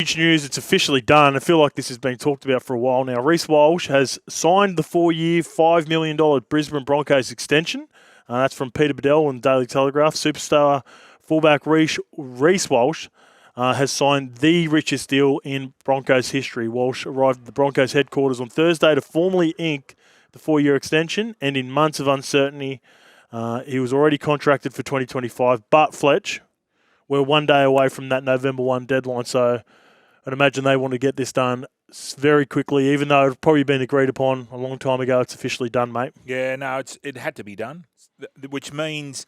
Huge news, it's officially done. I feel like this has been talked about for a while now. Reece Walsh has signed the 4-year, $5 million Brisbane Broncos extension. That's from Peter Bedell and Daily Telegraph. Superstar fullback Reece Walsh has signed the richest deal in Broncos history. Walsh arrived at the Broncos headquarters on Thursday to formally ink the 4-year extension, and in months of uncertainty, he was already contracted for 2025. But Fletch, we're 1 day away from that November 1 deadline, so I'd imagine they want to get this done very quickly, even though it's probably been agreed upon a long time ago. It's officially done, mate. Yeah, no, it had to be done, which means,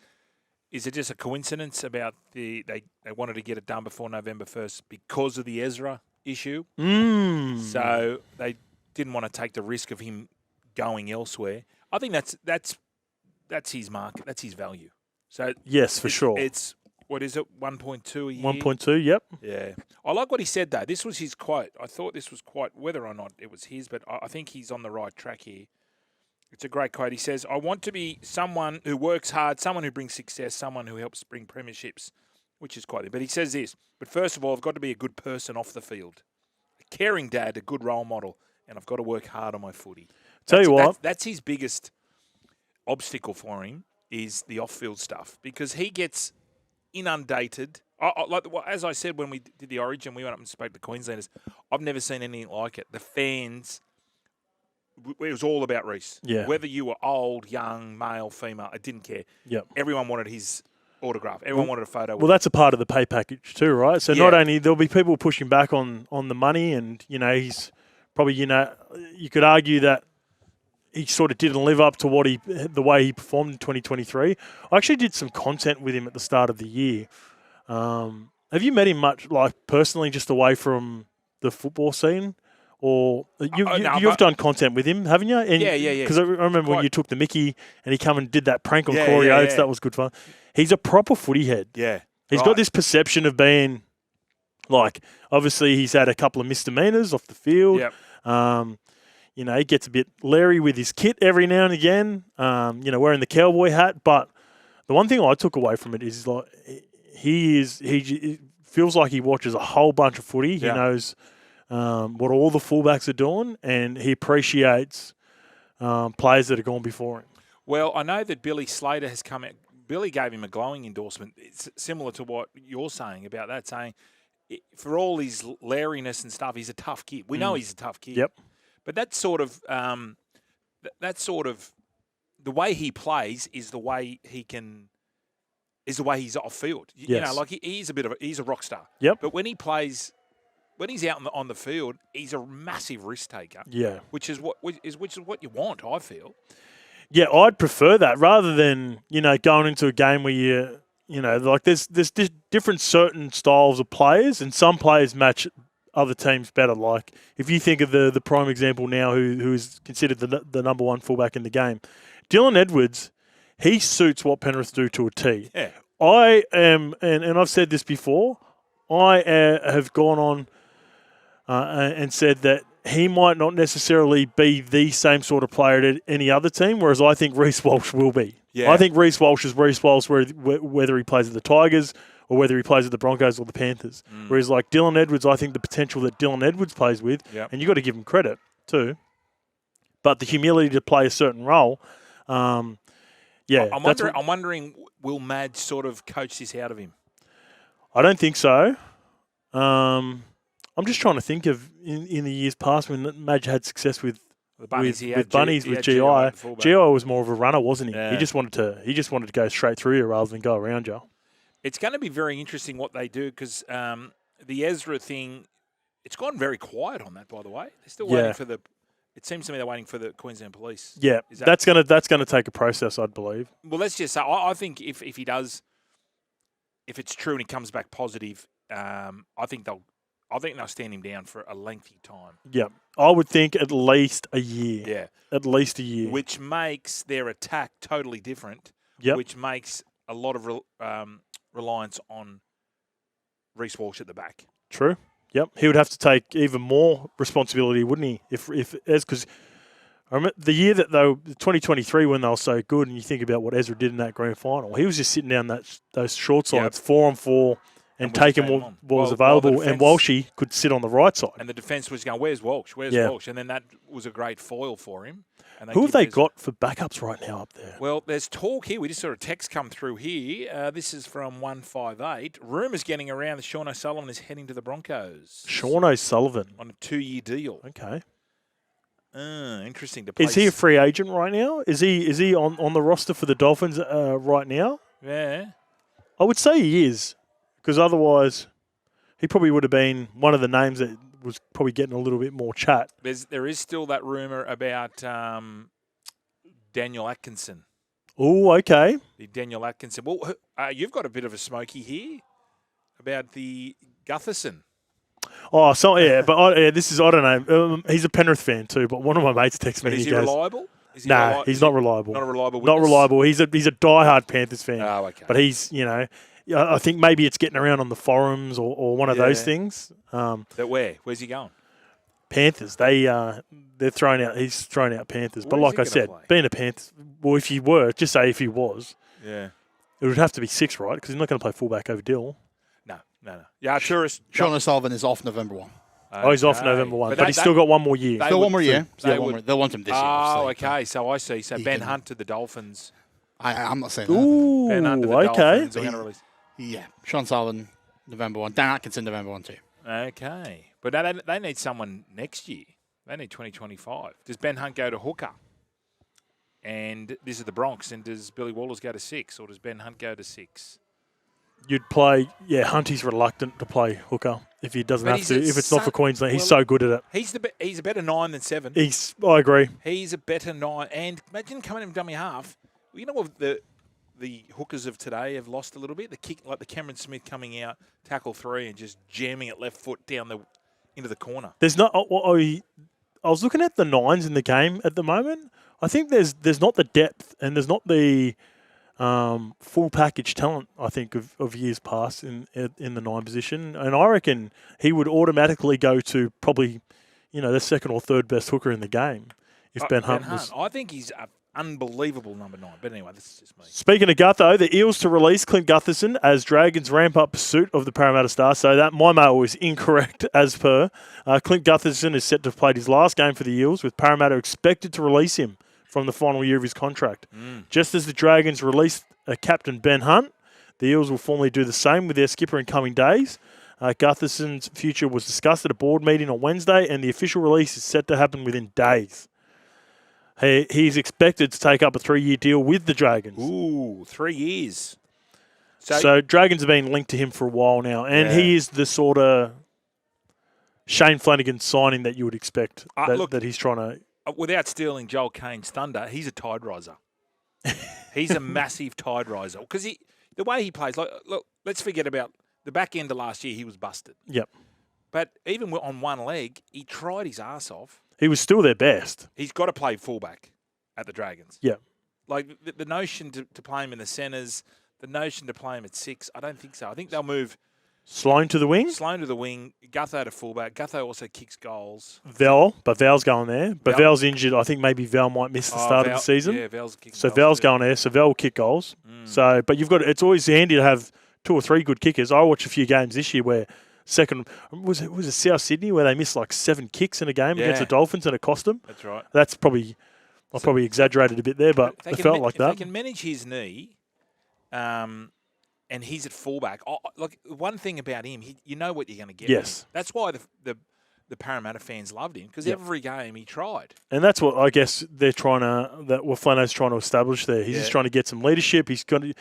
is it just a coincidence about they wanted to get it done before November 1st because of the Ezra issue? So they didn't want to take the risk of him going elsewhere. I think that's his market, that's his value. So yes, for sure. It's what is it, 1.2 a year? 1.2, yep. Yeah. I like what he said, though. This was his quote. I thought this was quite, whether or not it was his, but I think he's on the right track here. It's a great quote. He says, I want to be someone who works hard, someone who brings success, someone who helps bring premierships, which is quite. But he says this, but first of all, I've got to be a good person off the field, a caring dad, a good role model, and I've got to work hard on my footy. Tell you what. That's his biggest obstacle for him, is the off-field stuff, because he gets inundated. As I said when we did the Origin, we went up and spoke to Queenslanders. I've never seen anything like it. The fans, it was all about Reece. Yeah. Whether you were old, young, male, female, I didn't care. Yep. Everyone wanted his autograph. Everyone wanted a photo. Well, that's a part of the pay package too, right? So not only there'll be people pushing back on the money, and he's probably you could argue that he sort of didn't live up to the way he performed in 2023. I actually did some content with him at the start of the year. Have you met him much, like personally, just away from the football scene, or you've done content with him, haven't you? And yeah. Because I remember when you took the Mickey and he come and did that prank on Corey Oates. That was good fun. He's a proper footy head. Yeah, he's got this perception of being like. Obviously, he's had a couple of misdemeanors off the field. Yep. He gets a bit leery with his kit every now and again, wearing the cowboy hat. But the one thing I took away from it is like he feels like he watches a whole bunch of footy. He knows what all the fullbacks are doing, and he appreciates players that have gone before him. Well, I know that Billy Slater has come out. Billy gave him a glowing endorsement. It's similar to what you're saying about that, saying for all his leeriness and stuff, he's a tough kid. We know he's a tough kid. Yep. But that's sort of the way he plays is the way he's off field. Yes. Like he's a rock star. Yep. But when he plays, when he's out on the field, he's a massive risk taker. Yeah. Which is what you want, I feel. Yeah, I'd prefer that rather than going into a game where like there's different certain styles of players, and some players match other teams better. Like if you think of the prime example now, who is considered the number one fullback in the game, Dylan Edwards, he suits what Penrith do to a T. Yeah. I am, and I've said this before, I have gone on and said that he might not necessarily be the same sort of player at any other team, whereas I think Reece Walsh will be. Yeah. I think Reece Walsh is Reece Walsh whether he plays at the Tigers or whether he plays at the Broncos or the Panthers. Whereas like Dylan Edwards, I think the potential that Dylan Edwards plays with, and you've got to give him credit too, but the humility to play a certain role, I'm wondering, will Madge sort of coach this out of him? I don't think so. I'm just trying to think of in the years past when Madge had success with Bunnies, with GI. GI was more of a runner, wasn't he? Yeah. He just wanted to go straight through you rather than go around you. It's going to be very interesting what they do, because the Ezra thing, it's gone very quiet on that, by the way. They're still waiting for it seems to me they're waiting for the Queensland Police. Yeah, that's gonna take a process, I'd believe. Well, let's just say, I think if he does, if it's true and he comes back positive, I think they'll stand him down for a lengthy time. Yeah, I would think at least a year. Yeah. At least a year. Which makes their attack totally different. Yep. Which makes a lot of reliance on Reece Walsh at the back. True. Yep. He would have to take even more responsibility, wouldn't he? Because I remember the year that 2023 when they were so good, and you think about what Ezra did in that grand final, he was just sitting down those short sides, 4-on-4, and take him what was available, and Walshy could sit on the right side. And the defence was going, where's Walsh? Where's Walsh? And then that was a great foil for him. And who have they got for backups right now up there? Well, there's talk here. We just saw a text come through here. This is from 158. Rumours getting around that Sean O'Sullivan is heading to the Broncos. Sean O'Sullivan. On a 2-year deal. Okay. Interesting. Is he a free agent right now? Is he on the roster for the Dolphins right now? Yeah. I would say he is, because otherwise he probably would have been one of the names that was probably getting a little bit more chat. There is still that rumour about Daniel Atkinson. Oh, okay. Daniel Atkinson. Well, you've got a bit of a smoky here about the Gutherson. Oh, so yeah, but I don't know. He's a Penrith fan too, but one of my mates texted me. Is he reliable? He's not reliable. Not a reliable witness? Not reliable. He's a diehard Panthers fan. Oh, okay. But he's, I think maybe it's getting around on the forums or one of those things. That where? Where's he going? Panthers. They're throwing out. He's throwing out Panthers. But like I said, being a Panthers, well, if you were, just say if he was, it would have to be 6, right? Because he's not going to play fullback over Dill. No. Yeah, tourist. Sean O'Sullivan is off November 1. Okay. Oh, he's off November 1, but he's still got one more year. Still one more year. They'll want him this year. Oh, okay. So I see. So Ben Hunt to the Dolphins. I'm not saying that. Ooh, Ben Hunt to the Dolphins. Dolphins. Yeah. Sean Sullivan, November 1. Dan Atkinson, November 1 too. Okay. But they need someone next year. They need 2025. Does Ben Hunt go to hooker? And this is the Bronx. And does Billy Wallace go to 6? Or does Ben Hunt go to 6? You'd play, Hunty's reluctant to play hooker if he doesn't have to. If it's not for Queensland, he's so good at it. He's a better 9 than 7. I agree. He's a better 9. And imagine coming in dummy half. You know what the hookers of today have lost a little bit? The kick, like the Cameron Smith coming out, tackle 3 and just jamming it left foot down into the corner. There's not. I was looking at the 9s in the game at the moment. I think there's not the depth and there's not the full package talent, I think, of years past in the 9 position. And I reckon he would automatically go to probably, the second or third best hooker in the game if Ben Hunt was. I think he's an unbelievable number 9. But anyway, this is just me. Speaking of Gutho, the Eels to release Clint Gutherson as Dragons ramp up pursuit of the Parramatta Star. So that my mail was incorrect as per. Clint Gutherson is set to play his last game for the Eels, with Parramatta expected to release him from the final year of his contract. Just as the Dragons released captain Ben Hunt, the Eels will formally do the same with their skipper in coming days. Gutherson's future was discussed at a board meeting on Wednesday, and the official release is set to happen within days. He's expected to take up a 3-year deal with the Dragons. Ooh, 3 years. So Dragons have been linked to him for a while now, and he is the sort of Shane Flanagan signing that you would expect that he's trying to... Without stealing Joel Kane's thunder, he's a tide riser. He's a massive tide riser. Because the way he plays, look, let's forget about the back end of last year, he was busted. Yep. But even on one leg, he tried his ass off. He was still their best. He's got to play fullback at the Dragons. Yeah. Like, the notion to play him in the centres, the notion to play him at 6, I don't think so. I think they'll move... Sloan to the wing? Sloan to the wing. Gutho to fullback. Gutho also kicks goals. Val's going there. But Val's injured. I think maybe Val might miss the start of the season. Yeah, Val's kicking so goals. Val's going there. So Val will kick goals. So, but it's always handy to have 2 or 3 good kickers. I watched a few games this year where was it South Sydney where they missed like 7 kicks in a game against the Dolphins and it cost them. That's right. That's probably I probably exaggerated a bit there, but it felt like that. If they can manage his knee, and he's at fullback. Like one thing about him, you know what you're going to get. Yes, that's why the Parramatta fans loved him because every game he tried. And that's what I guess they're what Flano's trying to establish there. He's just trying to get some leadership. He's got to.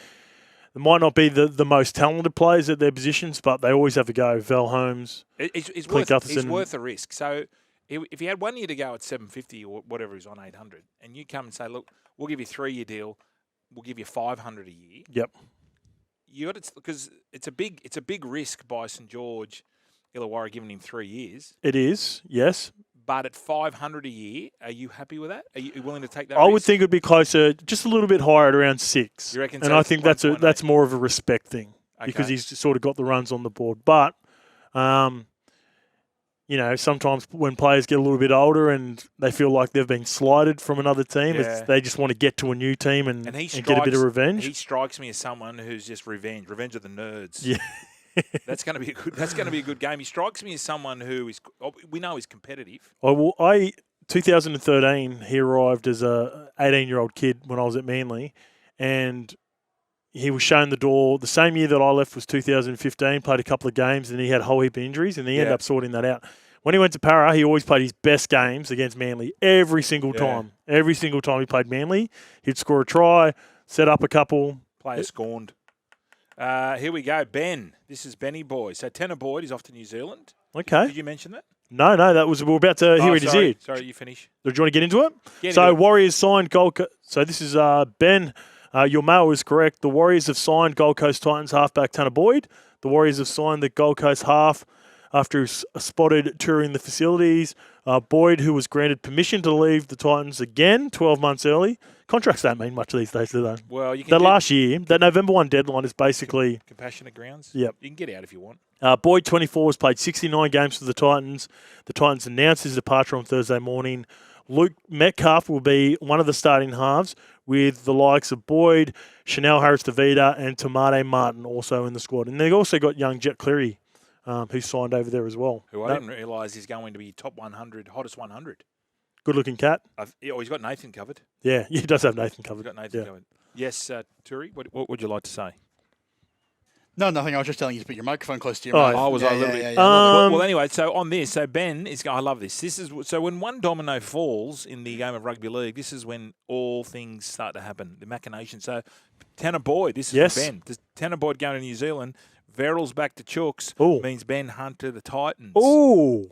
They might not be the most talented players at their positions, but they always have a go. Val Holmes, he's Gutherson. worth a risk. So if he had 1 year to go at 750 or whatever he's on 800, and you come and say, look, we'll give you a 3-year deal, we'll give you 500 a year. Yep. You got it because it's a big risk by St George Illawarra giving him 3 years. It is, yes. But at 500 a year, are you happy with that? Are you willing to take that I risk? would think it would be closer, just a little bit higher at around 6. You reckon? And I think that's more of a respect thing because he's sort of got the runs on the board. But, sometimes when players get a little bit older and they feel like they've been slighted from another team, they just want to get to a new team and get a bit of revenge. He strikes me as someone who's just revenge of the nerds. Yeah. That's going to be a good. That's going to be a good game. He strikes me as someone who is. We know he's competitive. 2013, he arrived as a 18-year-old kid when I was at Manly, and he was shown the door. The same year that I left was 2015. Played a couple of games, and he had a whole heap of injuries, and he ended up sorting that out. When he went to Para, he always played his best games against Manly every single time. Every single time he played Manly, he'd score a try, set up a couple. Player scorned. Here we go, Ben. This is Benny Boy. So Tannah Boyd is off to New Zealand. Okay. Did you mention that? No, that was we were about to hear it his ear. Sorry, you finish. Do you want to get into it? Warriors signed Gold Coast. So this is Ben. Your mail is correct. The Warriors have signed Gold Coast Titans halfback Tannah Boyd. The Warriors have signed the Gold Coast half after he was spotted touring the facilities. Boyd, who was granted permission to leave the Titans again 12 months early. Contracts don't mean much these days, do they? Well, you can. That last year, that November 1 deadline is basically compassionate grounds. Yep. You can get out if you want. Boyd, 24, has played 69 games for the Titans. The Titans announced his departure on Thursday morning. Luke Metcalf will be one of the starting halves, with the likes of Boyd, Chanel Harris-Tavita, and Tamade Martin also in the squad. And they've also got young Jet Cleary, who signed over there as well. Who I didn't realise is going to be top 100, hottest 100. Good-looking cat. He's got Nathan covered. Yeah, he does have Nathan covered. He's got Nathan covered. Yes, Turi, what would you like to say? No, nothing. I was just telling you to put your microphone close to your mouth. Oh, was I a little bit? Well, anyway, so on this, so Ben is. I love this. This is so when one domino falls in the game of rugby league, this is when all things start to happen. The machinations. So Tannah Boyd, this is for Ben. Tannah Boyd going to New Zealand. Verrills back to Chooks means Ben Hunt to the Titans. Oh,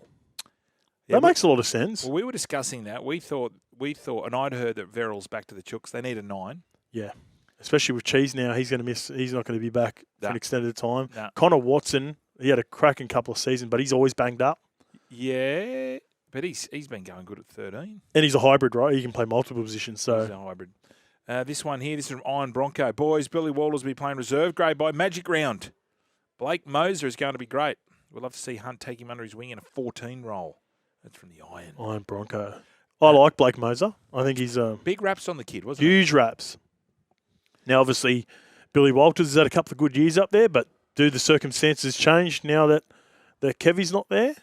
that makes a lot of sense. Well, we were discussing that. We thought, and I'd heard that Verrills back to the Chooks. They need a 9. Yeah. Especially with Cheese now, he's going to miss. He's not going to be back for an extended time. No. Connor Watson, he had a cracking couple of seasons, but he's always banged up. Yeah, but he's been going good at 13. And he's a hybrid, right? He can play multiple positions. So he's a hybrid. This one here, this is from Iron Bronco. Boys, Billy Walters will be playing reserve grade by Magic Round. Blake Moser is going to be great. We'd love to see Hunt take him under his wing in a 14 role. That's from the Iron. Iron Bronco. I like Blake Moser. I think he's big raps on the kid, wasn't huge raps. Now, obviously, Billy Walters has had a couple of good years up there, but do the circumstances change now that Kevy's not there?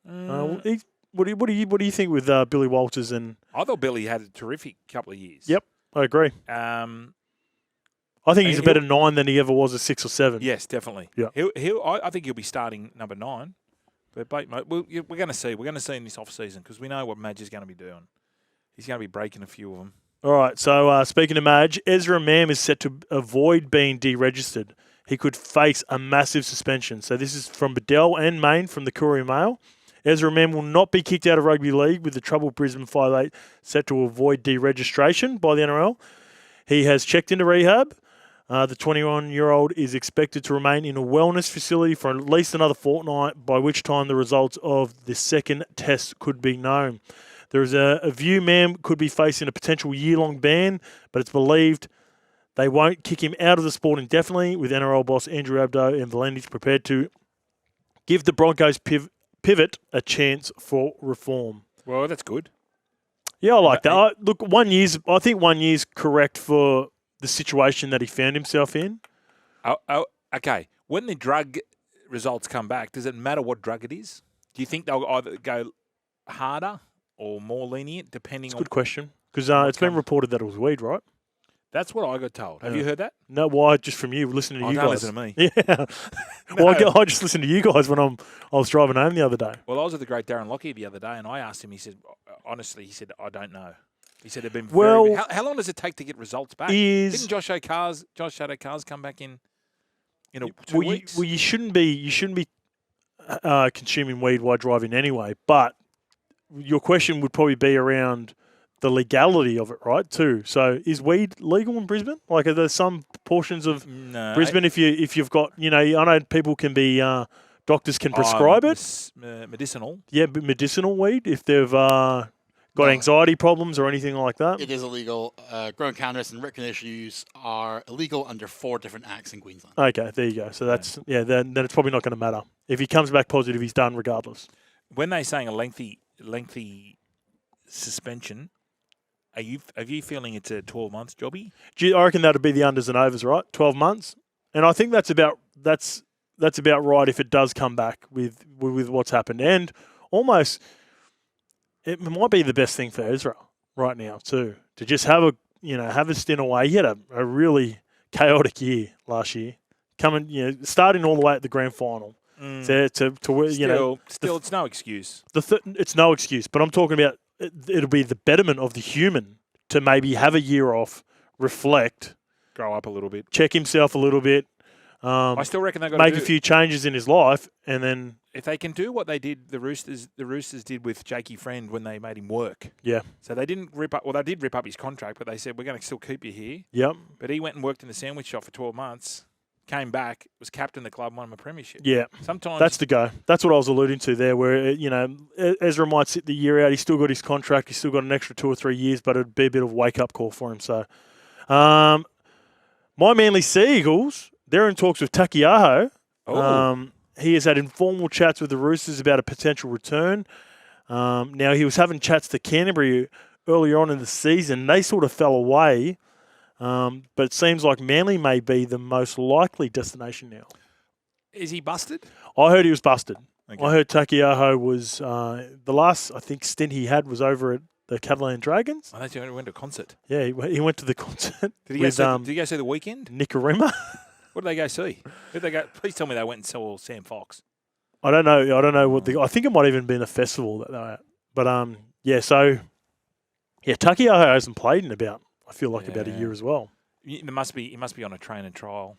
What do you think with Billy Walters and? I thought Billy had a terrific couple of years. Yep, I agree. I think he's a better 9 than he ever was a 6 or 7. Yes, definitely. Yeah, I think he'll be starting number 9. But we're going to see. We're going to see in this off season because we know what Madge is going to be doing. He's going to be breaking a few of them. All right, so speaking of Madge, Ezra Mam is set to avoid being deregistered. He could face a massive suspension. So this is from Bedell and Main from the Courier Mail. Ezra Mam will not be kicked out of rugby league with the troubled Brisbane 5'8" set to avoid deregistration by the NRL. He has checked into rehab. The 21-year-old is expected to remain in a wellness facility for at least another fortnight, by which time the results of the second test could be known. There is a view Mam could be facing a potential year-long ban, but it's believed they won't kick him out of the sport indefinitely, with NRL boss Andrew Abdo and Valendis prepared to give the Broncos pivot a chance for reform. Well, that's good. Yeah, I like that. Look, 1 year's. I think 1 year's correct for the situation that he found himself in. Okay. When the drug results come back, does it matter what drug it is? Do you think they'll either go harder or more lenient, depending on... That's a good question. Because it's been reported that it was weed, right? That's what I got told. Have you heard that? No, why? Just from you, listening to you guys. Don't listen to me. Yeah. Well, I just listened to you guys when I was driving home the other day. Well, I was with the great Darren Lockyer the other day, and I asked him, he said, honestly, I don't know. He said they've been very... How long does it take to get results back? Didn't Josh Addo-Carr's come back in 2 weeks? You shouldn't be consuming weed while driving anyway, but your question would probably be around the legality of it, right, too. So is weed legal in Brisbane? Like, are there some portions of Brisbane if you've got, I know people can be, doctors can prescribe it. Medicinal. Yeah, but medicinal weed if they've got anxiety problems or anything like that. It is illegal. Grown cannabis and recreational use are illegal under 4 different acts in Queensland. Okay, there you go. So that's, then it's probably not going to matter. If he comes back positive, he's done regardless. When they're saying a lengthy suspension, are you feeling it's a 12 months jobby? I reckon that would be the unders and overs, right? 12 months. And I think that's that's about right if it does come back with what's happened. And almost, it might be the best thing for Ezra right now too, to just have a stint away. He had a really chaotic year last year, starting all the way at the grand final. Still, it's no excuse. It's no excuse, but I'm talking about it'll be the betterment of the human to maybe have a year off, reflect, grow up a little bit, check himself a little bit. I still reckon they've got make to a few changes in his life, and then if they can do what they did, the Roosters did with Jakey Friend when they made him work. Yeah. So they didn't rip up. Well, they did rip up his contract, but they said we're going to still keep you here. Yep. But he went and worked in the sandwich shop for 12 months. Came back, was captain of the club, won him a premiership. Yeah. Sometimes that's the go. That's what I was alluding to there, where Ezra might sit the year out. He's still got his contract. He's still got an extra 2 or 3 years, but it'd be a bit of a wake up call for him. So, my Manly Sea Eagles, they're in talks with Takiaho. Oh. He has had informal chats with the Roosters about a potential return. Now, he was having chats to Canterbury earlier on in the season. They sort of fell away. But it seems like Manly may be the most likely destination now. Is he busted? I heard he was busted. Okay. I heard Takiaho was the last, I think, stint he had was over at the Cavalier Dragons. I thought he went to a concert. Yeah, he went to the concert. Did he go see The Weekend? Nicarima. What did they go see? Did they go? Please tell me they went and saw Sam Fox. I don't know what I think it might have even been a festival that they were at. But Takiaho hasn't played in about a year as well. He must be on a train and trial.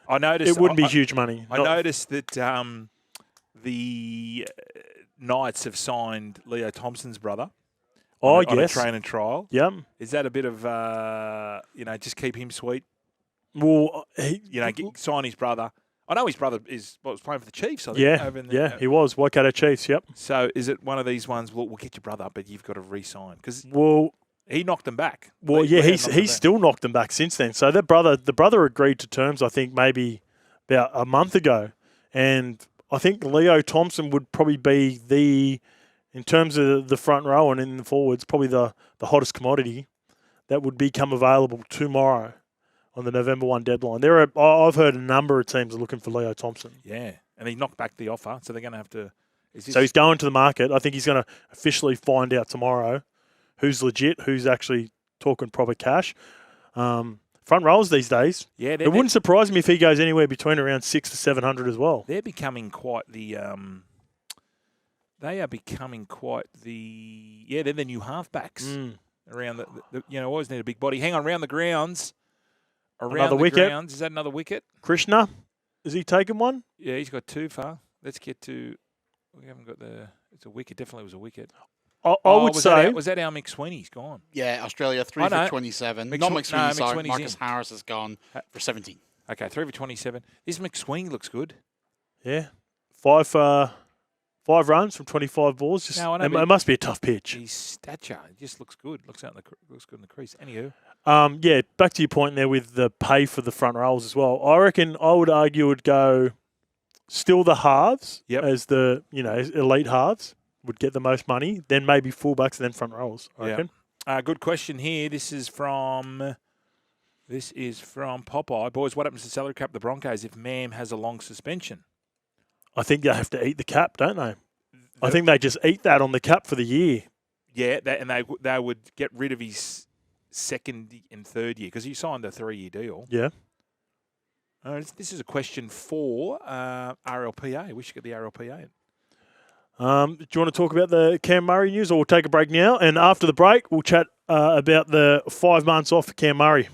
I noticed it wouldn't be huge money. I noticed that the Knights have signed Leo Thompson's brother. On a train and trial. Yep. Is that a bit of just keep him sweet? Well, sign his brother. I know his brother was playing for the Chiefs. I think, he was Waikato Chiefs. Yep. So is it one of these ones? We'll get your brother, but you've got to re-sign because he knocked them back. Well, he's still knocked them back since then. So the brother agreed to terms, I think, maybe about a month ago, and I think Leo Thompson would probably be in terms of the front row and in the forwards, probably the hottest commodity that would become available tomorrow on the November 1 deadline. I've heard a number of teams are looking for Leo Thompson. Yeah, and he knocked back the offer, so they're going to have to. So he's going to the market. I think he's going to officially find out tomorrow who's legit, who's actually talking proper cash. Front rows these days. Yeah, it wouldn't surprise me if he goes anywhere between around 600 to 700 as well. They're becoming quite the. They are becoming quite the. Yeah, they're the new halfbacks around the. Always need a big body. Hang on, around the grounds. Another wicket. Grounds. Is that another wicket? Krishna, has he taken one? Yeah, he's got 2 far. Let's get to. We haven't got the. It's a wicket. Definitely was a wicket. I would say. Was that our McSweeney? He's gone. Yeah, Australia 3 for 27. Not McSweeney, sorry. Marcus in. Harris has gone for 17. Okay, 3 for 27. This McSweeney looks good. Yeah, 5 runs from 25 balls. It must be a tough pitch. His stature just looks good. Looks good in the crease. Anywho. Back to your point there with the pay for the front rows as well. I reckon I would argue would go still the halves as the elite halves would get the most money, then maybe fullbacks and then front rows. I reckon. Good question here. This is from Popeye. Boys, what happens to salary cap the Broncos if Mam has a long suspension? I think they have to eat the cap, don't they? I think they just eat that on the cap for the year. Yeah, and they would get rid of his second and third year because he signed a 3-year deal. Yeah. This is a question for RLPA. We should get the RLPA in. Do you want to talk about the Cam Murray news, or we'll take a break now? And after the break, we'll chat about the 5 months off for Cam Murray.